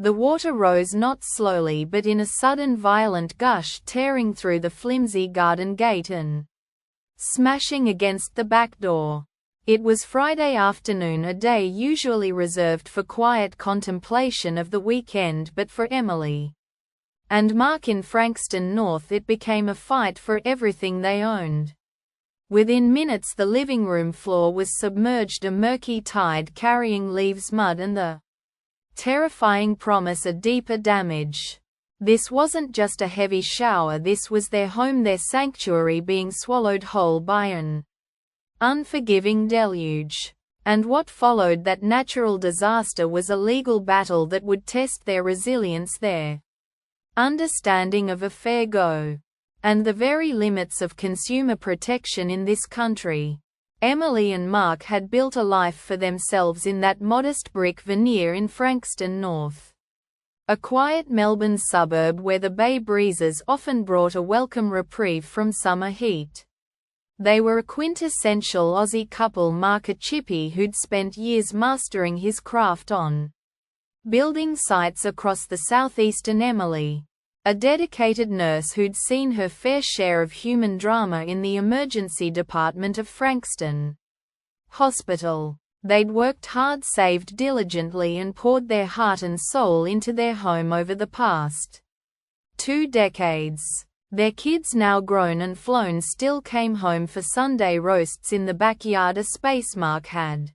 The water rose not slowly but in a sudden violent gush, tearing through the flimsy garden gate and smashing against the back door. It was Friday afternoon, a day usually reserved for quiet contemplation of the weekend, but for Emily and Mark in Frankston North it became a fight for everything they owned. Within minutes the living room floor was submerged, a murky tide carrying leaves, mud and the terrifying promise of deeper damage. This wasn't just a heavy shower, this was their home, their sanctuary being swallowed whole by an unforgiving deluge. And what followed that natural disaster was a legal battle that would test their resilience, their understanding of a fair go, and the very limits of consumer protection in this country. Emily and Mark had built a life for themselves in that modest brick veneer in Frankston North, a quiet Melbourne suburb where the bay breezes often brought a welcome reprieve from summer heat. They were a quintessential Aussie couple, Mark a chippy who'd spent years mastering his craft on building sites across the southeast, and Emily, a dedicated nurse who'd seen her fair share of human drama in the emergency department of Frankston Hospital. They'd worked hard, saved diligently and poured their heart and soul into their home over the past 2 decades. Their kids, now grown and flown, still came home for Sunday roasts in the backyard, a space Mark had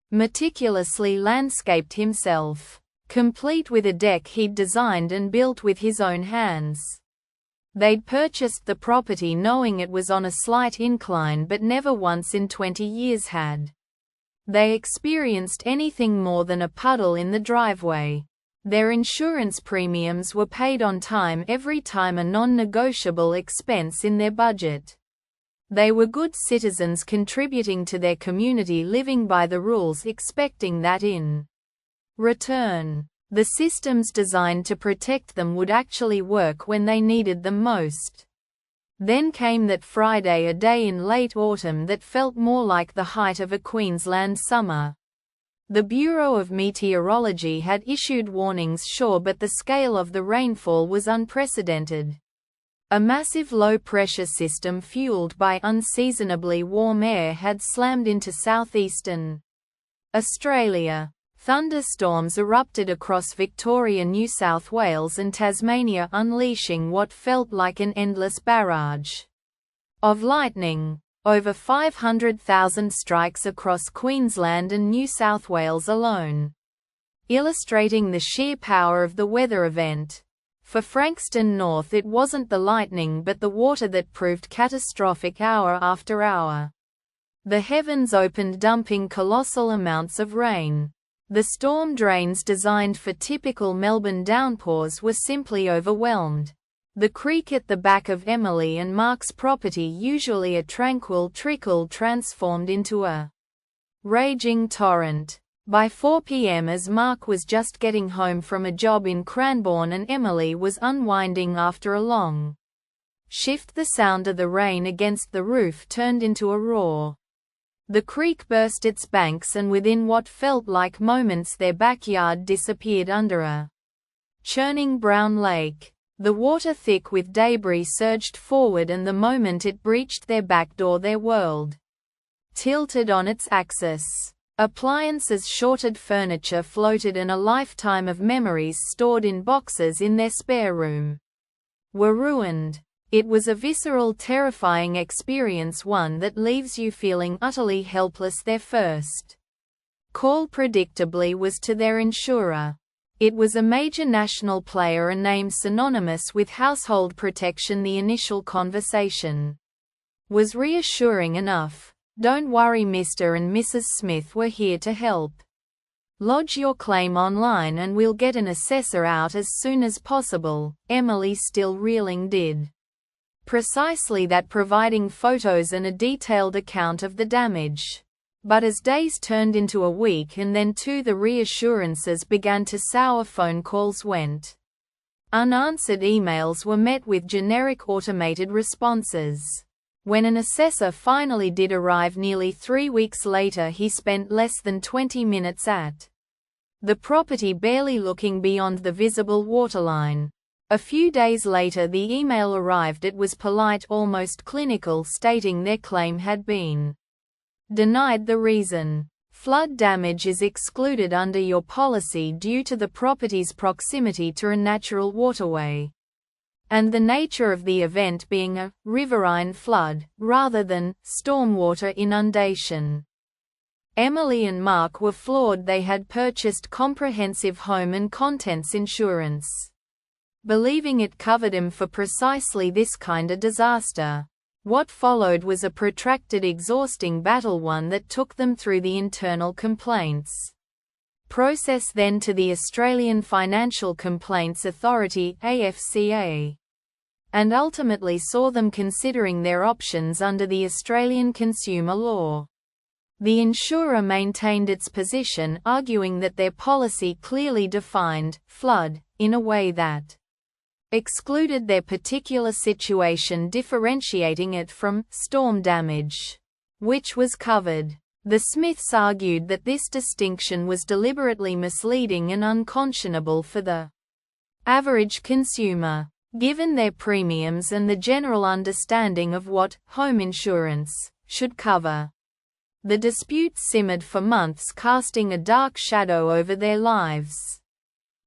meticulously landscaped himself, complete with a deck he'd designed and built with his own hands. They'd purchased the property knowing it was on a slight incline, but never once in 20 years had they experienced anything more than a puddle in the driveway. Their insurance premiums were paid on time every time, a non-negotiable expense in their budget. They were good citizens contributing to their community, living by the rules, expecting that in return, the systems designed to protect them would actually work when they needed them most. Then came that Friday, a day in late autumn that felt more like the height of a Queensland summer. The Bureau of Meteorology had issued warnings, sure, but the scale of the rainfall was unprecedented. A massive low-pressure system fueled by unseasonably warm air had slammed into southeastern Australia. Thunderstorms erupted across Victoria, New South Wales and Tasmania, unleashing what felt like an endless barrage of lightning. Over 500,000 strikes across Queensland and New South Wales alone, illustrating the sheer power of the weather event. For Frankston North, it wasn't the lightning but the water that proved catastrophic hour after hour. The heavens opened, dumping colossal amounts of rain. The storm drains designed for typical Melbourne downpours were simply overwhelmed. The creek at the back of Emily and Mark's property, usually a tranquil trickle, transformed into a raging torrent. By 4 p.m., as Mark was just getting home from a job in Cranbourne and Emily was unwinding after a long shift, the sound of the rain against the roof turned into a roar. The creek burst its banks and within what felt like moments their backyard disappeared under a churning brown lake. The water, thick with debris, surged forward, and the moment it breached their back door, their world tilted on its axis. Appliances, shorted furniture floated, and a lifetime of memories stored in boxes in their spare room were ruined. It was a visceral, terrifying experience, one that leaves you feeling utterly helpless. Their first call, predictably, was to their insurer. It was a major national player, a name synonymous with household protection. The initial conversation was reassuring enough. "Don't worry, Mr. and Mrs. Smith, we're here to help. Lodge your claim online and we'll get an assessor out as soon as possible." Emily, still reeling, did precisely that, providing photos and a detailed account of the damage. But as days turned into a week and then 2, the reassurances began to sour. Phone calls went unanswered, emails were met with generic automated responses. When an assessor finally did arrive nearly 3 weeks later, he spent less than 20 minutes at the property barely looking beyond the visible waterline. A few days later the email arrived. It was polite, almost clinical, stating their claim had been denied. The reason: flood damage is excluded under your policy due to the property's proximity to a natural waterway, and the nature of the event being a riverine flood, rather than stormwater inundation. Emily and Mark were floored. They had purchased comprehensive home and contents insurance, believing it covered them for precisely this kind of disaster. What followed was a protracted, exhausting battle, one that took them through the internal complaints process, then to the Australian Financial Complaints Authority (AFCA), and ultimately saw them considering their options under the Australian consumer law. The insurer maintained its position, arguing that their policy clearly defined flood in a way that excluded their particular situation, differentiating it from storm damage, which was covered. The Smiths argued that this distinction was deliberately misleading and unconscionable for the average consumer, given their premiums and the general understanding of what home insurance should cover. The dispute simmered for months, casting a dark shadow over their lives.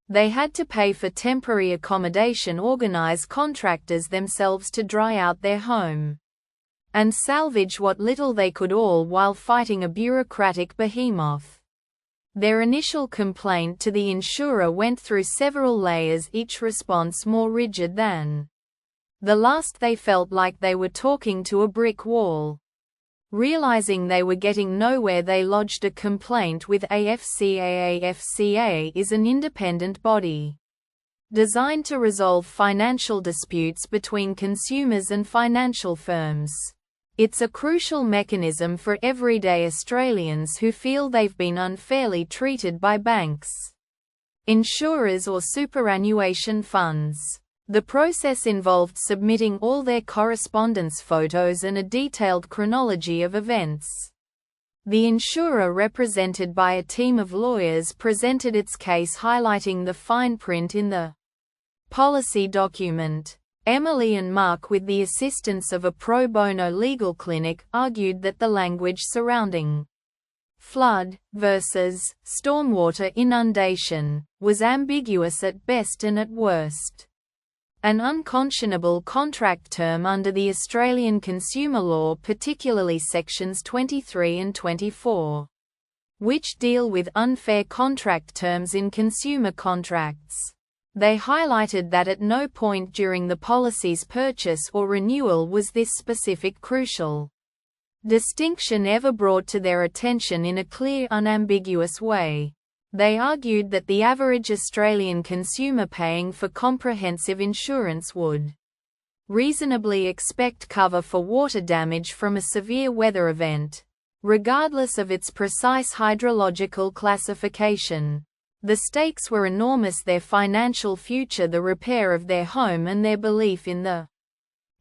They had to pay for temporary accommodation, organize contractors themselves to dry out their home, and salvage what little they could, all while fighting a bureaucratic behemoth. Their initial complaint to the insurer went through several layers, each response more rigid than the last. They felt like they were talking to a brick wall. Realizing they were getting nowhere, they lodged a complaint with AFCA. AFCA is an independent body designed to resolve financial disputes between consumers and financial firms. It's a crucial mechanism for everyday Australians who feel they've been unfairly treated by banks, insurers, or superannuation funds. The process involved submitting all their correspondence photos and a detailed chronology of events. The insurer, represented by a team of lawyers, presented its case, highlighting the fine print in the policy document. Emily and Mark, with the assistance of a pro bono legal clinic, argued that the language surrounding flood versus stormwater inundation was ambiguous at best and at worst an unconscionable contract term under the Australian consumer law, particularly sections 23 and 24, which deal with unfair contract terms in consumer contracts. They highlighted that at no point during the policy's purchase or renewal was this specific crucial distinction ever brought to their attention in a clear, unambiguous way. They argued that the average Australian consumer paying for comprehensive insurance would reasonably expect cover for water damage from a severe weather event, regardless of its precise hydrological classification. The stakes were enormous: their financial future, the repair of their home, and their belief in the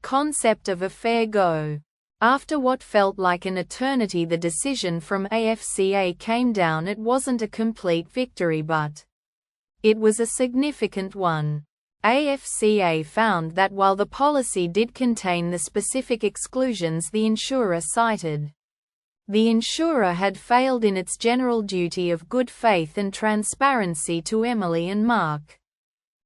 concept of a fair go. After what felt like an eternity, the decision from AFCA came down. It wasn't a complete victory, but it was a significant one. AFCA found that while the policy did contain the specific exclusions the insurer cited, the insurer had failed in its general duty of good faith and transparency to Emily and Mark.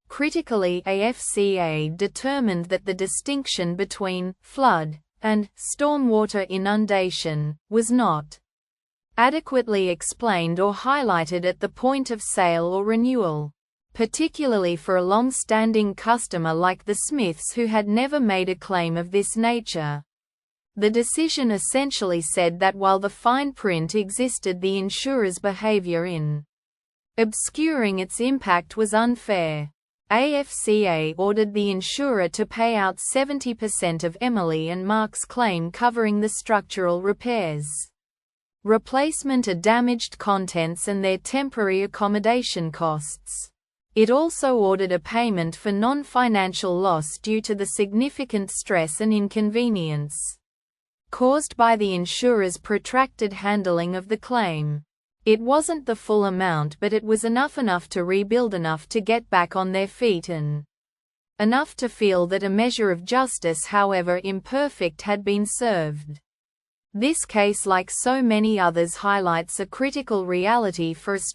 Critically, AFCA determined that the distinction between flood and stormwater inundation was not adequately explained or highlighted at the point of sale or renewal, particularly for a long-standing customer like the Smiths, who had never made a claim of this nature. The decision essentially said that while the fine print existed, the insurer's behavior in obscuring its impact was unfair. AFCA ordered the insurer to pay out 70% of Emily and Mark's claim, covering the structural repairs, replacement of damaged contents, and their temporary accommodation costs. It also ordered a payment for non-financial loss due to the significant stress and inconvenience caused by the insurer's protracted handling of the claim. It wasn't the full amount, but it was enough to rebuild, enough to get back on their feet, and enough to feel that a measure of justice, however imperfect, had been served. This case, like so many others, highlights a critical reality for Australia.